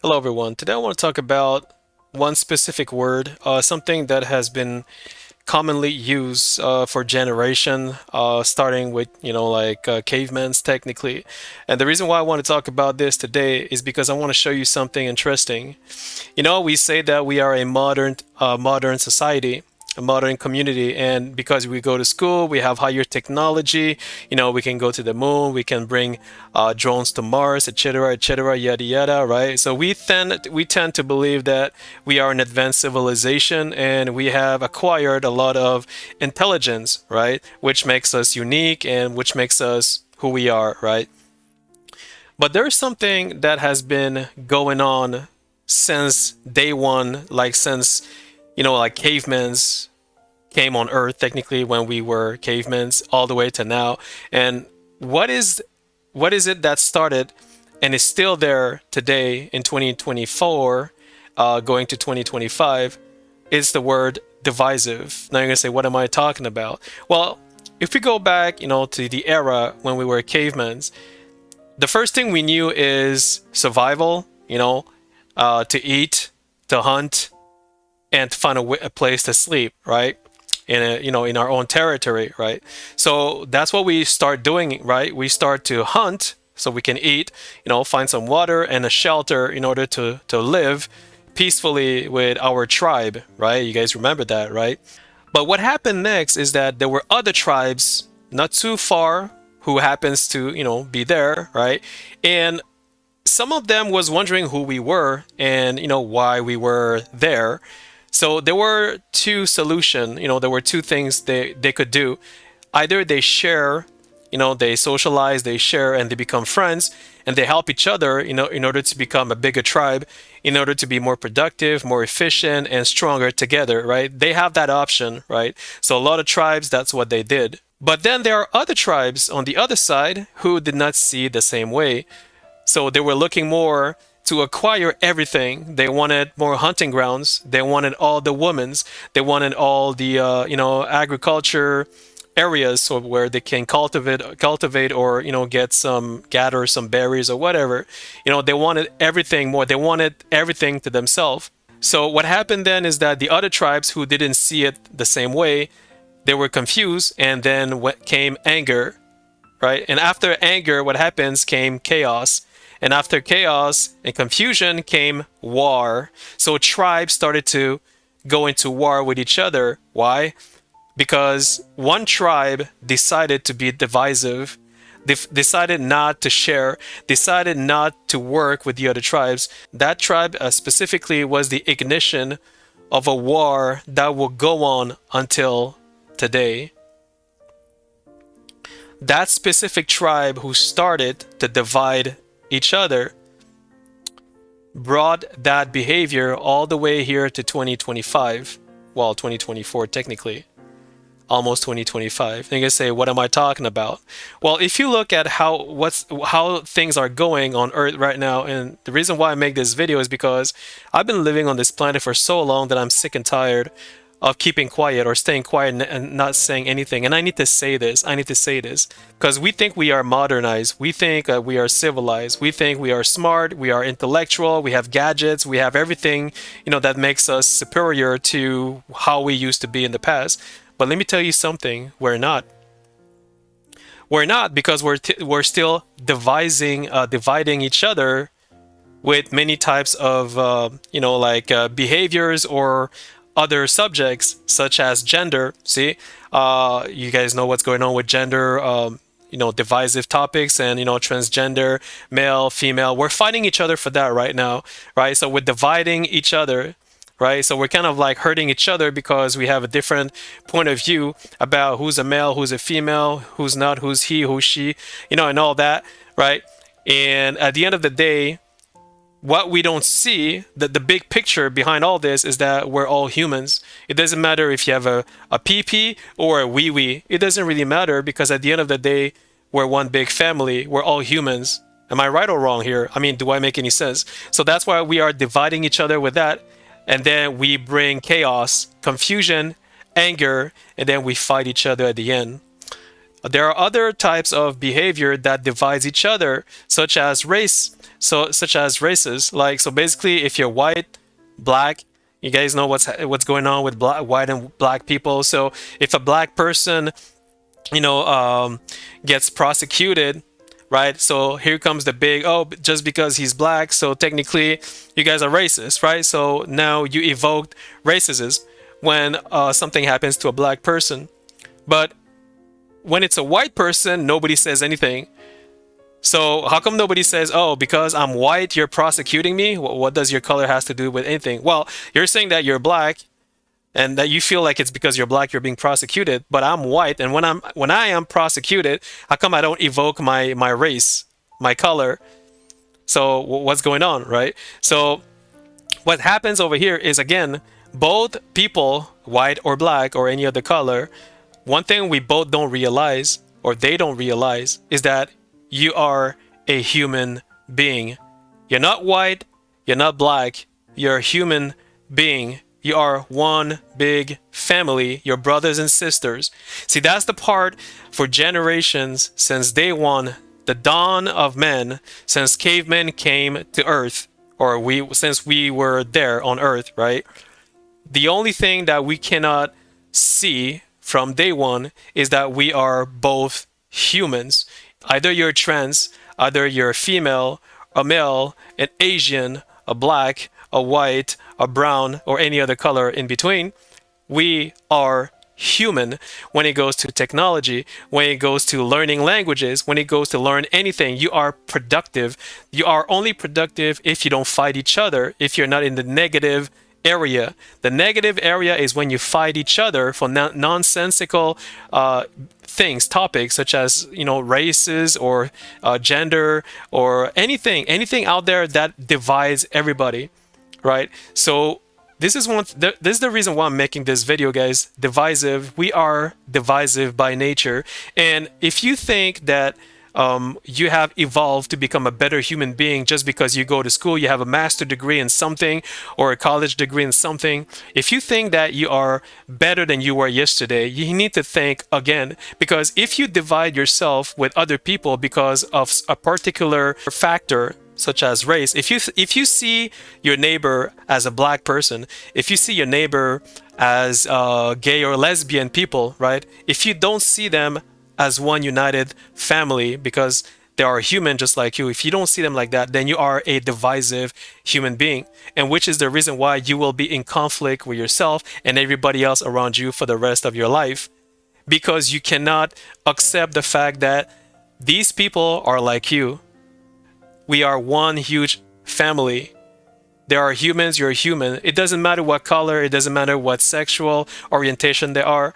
Hello, everyone. Today I want to talk about one specific word, something that has been commonly used for generation, starting with, cavemen's technically. And the reason why I want to talk about this today is because I want to show you something interesting. We say that we are a modern society, a modern community, and because we go to school, we have higher technology. We can go to the moon, we can bring drones to Mars, etc., yada yada, right? So we tend to believe that we are an advanced civilization, and we have acquired a lot of intelligence, right? Which makes us unique and which makes us who we are, right? But there's something that has been going on since day one, like since, like cavemen's came on Earth, technically when we were cavemen's, all the way to now. And what is what is it that started and is still there today in 2024, going to 2025, is the word divisive. Now you're gonna say, what am I talking about? Well, if we go back, to the era when we were cavemen, the first thing we knew is survival, to eat, to hunt, and to find a place to sleep, right? In our own territory, right? So that's what we start doing, right? We start to hunt so we can eat, find some water and a shelter in order to live peacefully with our tribe, right? You guys remember that, right? But what happened next is that there were other tribes not too far who happens to, be there, right? And some of them was wondering who we were and, why we were there. So there were two solution, there were two things they could do. Either they share, they socialize, they share, and they become friends, and they help each other, in order to become a bigger tribe, in order to be more productive, more efficient, and stronger together, right? They have that option, right? So a lot of tribes, that's what they did. But then there are other tribes on the other side who did not see the same way. So they were looking more to acquire everything. They wanted more hunting grounds. They wanted all the women's. They wanted all the agriculture areas, so where they can cultivate, or gather some berries or whatever. They wanted everything more. They wanted everything to themselves. So what happened then is that the other tribes who didn't see it the same way, they were confused, and then what came anger, right? And after anger, what happens came chaos. And after chaos and confusion came war. So tribes started to go into war with each other. Why? Because one tribe decided to be divisive, decided not to share, decided not to work with the other tribes. That tribe specifically was the ignition of a war that will go on until today. That specific tribe who started to divide each other brought that behavior all the way here to 2025. Well, 2024 technically, almost 2025. And you can say, what am I talking about? Well, if you look at how things are going on Earth right now, and the reason why I make this video is because I've been living on this planet for so long that I'm sick and tired of keeping quiet or staying quiet and not saying anything. And I need to say this. I need to say this because we think we are modernized. We think we are civilized. We think we are smart. We are intellectual. We have gadgets. We have everything, that makes us superior to how we used to be in the past. But let me tell you something. We're not. We're not, because we're still dividing each other with many types of behaviors or other subjects such as gender. See, you guys know what's going on with gender, divisive topics, and transgender, male, female. We're fighting each other for that right now, right? So we're dividing each other, right? So we're kind of like hurting each other because we have a different point of view about who's a male, who's a female, who's not, who's he, who's she, and all that, right? And at the end of the day, what we don't see, the big picture behind all this, is that we're all humans. It doesn't matter if you have a pee or a wee wee. It doesn't really matter, because at the end of the day, we're one big family. We're all humans. Am I right or wrong here? I mean, do I make any sense? So that's why we are dividing each other with that. And then we bring chaos, confusion, anger, and then we fight each other at the end. There are other types of behavior that divides each other, such as race, such as races. Like, so basically, if you're white, black, you guys know what's going on with white and black people. So if a black person, you know, gets prosecuted, right? So here comes the big, oh, just because he's black, so technically you guys are racist, right? So now you evoked racism when something happens to a black person. But when it's a white person, nobody says anything. So how come nobody says, "Oh, because I'm white, you're prosecuting me"? What does your color has to do with anything? Well, you're saying that you're black and that you feel like it's because you're black you're being prosecuted, but I'm white, and when I am prosecuted, how come I don't evoke my race, my color? So what's going on, right? So what happens over here is, again, both people, white or black or any other color, one thing we both don't realize, or they don't realize, is that you are a human being. You're not white, you're not black, you're a human being. You are one big family, your brothers and sisters. See, that's the part for generations since day one, the dawn of men, since cavemen came to Earth, or since we were there on Earth, right? The only thing that we cannot see from day one is that we are both humans. Either you're trans, either you're a female, a male, an Asian, a black, a white, a brown, or any other color in between. We are human when it goes to technology, when it goes to learning languages, when it goes to learn anything. You are productive. You are only productive if you don't fight each other, if you're not in the negative area. The negative area is when you fight each other for nonsensical things, topics such as, you know, races or gender or anything out there that divides everybody, right? So this is this is the reason why I'm making this video, guys. Divisive. We are divisive by nature, and if you think that you have evolved to become a better human being just because you go to school, you have a master degree in something or a college degree in something. If you think that you are better than you were yesterday, you need to think again. Because if you divide yourself with other people because of a particular factor, such as race, if you see your neighbor as a black person, if you see your neighbor as gay or lesbian people, right? If you don't see them as one united family because they are human just like you, if you don't see them like that, then you are a divisive human being, and which is the reason why you will be in conflict with yourself and everybody else around you for the rest of your life, because you cannot accept the fact that these people are like you. We are one huge family. There are humans, you're a human. It doesn't matter what color, it doesn't matter what sexual orientation they are.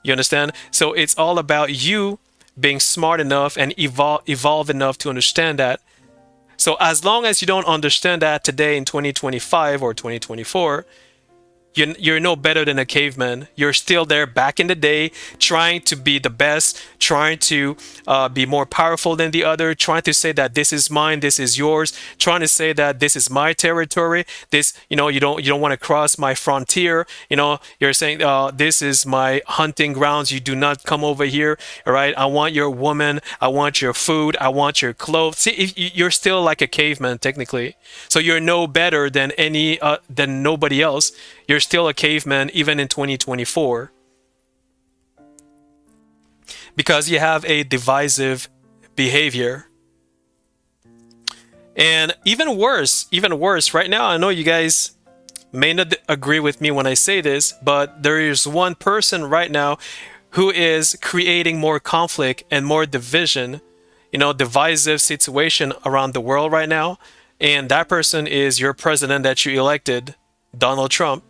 You understand? So it's all about you being smart enough and evolve enough to understand that. So as long as you don't understand that today in 2025 or 2024, you're no better than a caveman. You're still there back in the day, trying to be the best, trying to be more powerful than the other, trying to say that this is mine, this is yours, trying to say that this is my territory. This, you know, you don't want to cross my frontier. You know, you're saying this is my hunting grounds. You do not come over here. All right, I want your woman. I want your food. I want your clothes. See, you're still like a caveman technically. So you're no better than than nobody else. You're still a caveman even in 2024 because you have a divisive behavior. And even worse, right now, I know you guys may not agree with me when I say this, but there is one person right now who is creating more conflict and more division, you know, divisive situation around the world right now. And that person is your president that you elected, Donald Trump.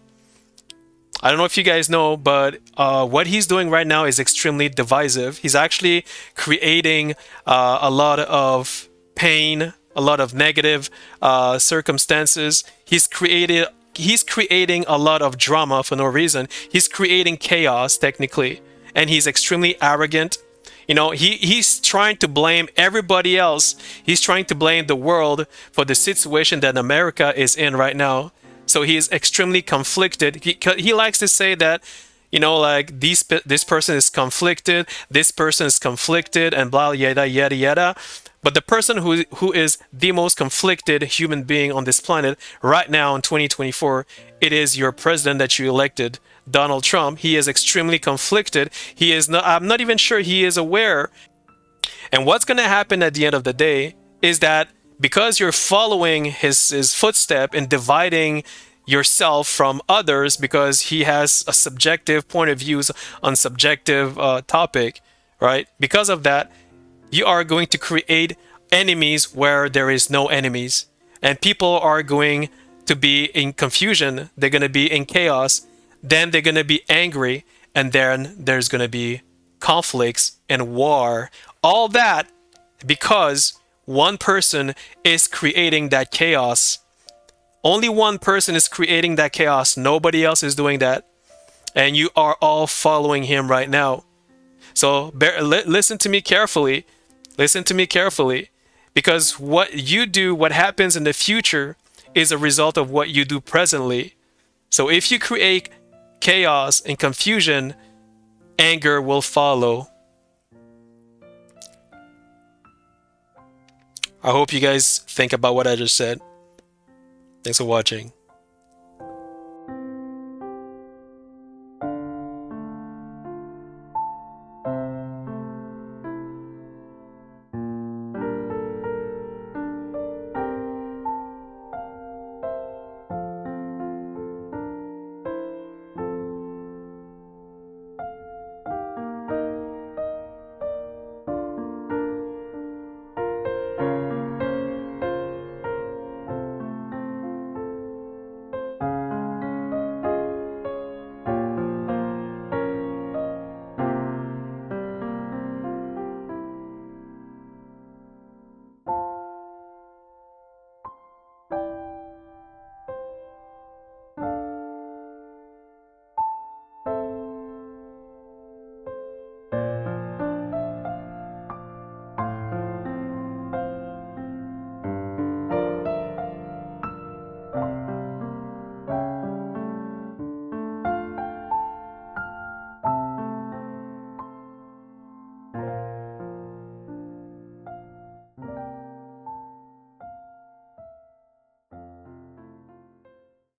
I don't know if you guys know, but what he's doing right now is extremely divisive. He's actually creating a lot of pain, a lot of negative circumstances. He's creating a lot of drama for no reason. He's creating chaos technically, and he's extremely arrogant. You know, he's trying to blame everybody else. He's trying to blame the world for the situation that America is in right now. So he is extremely conflicted. He likes to say that, you know, like this person is conflicted, this person is conflicted, and blah yada yada yada. But the person who is the most conflicted human being on this planet right now in 2024, it is your president that you elected, Donald Trump. He is extremely conflicted. He is not. I'm not even sure he is aware. And what's going to happen at the end of the day is that because you're following his footstep and dividing yourself from others because he has a subjective point of views on subjective topic, right? Because of that, you are going to create enemies where there is no enemies. And people are going to be in confusion. They're going to be in chaos. Then they're going to be angry. And then there's going to be conflicts and war. All that because one person is creating that chaos. Only one person is creating that chaos. Nobody else is doing that. And you are all following him right now. So listen to me carefully. Listen to me carefully. Because what you do, what happens in the future, is a result of what you do presently. So if you create chaos and confusion, anger will follow. I hope you guys think about what I just said. Thanks for watching.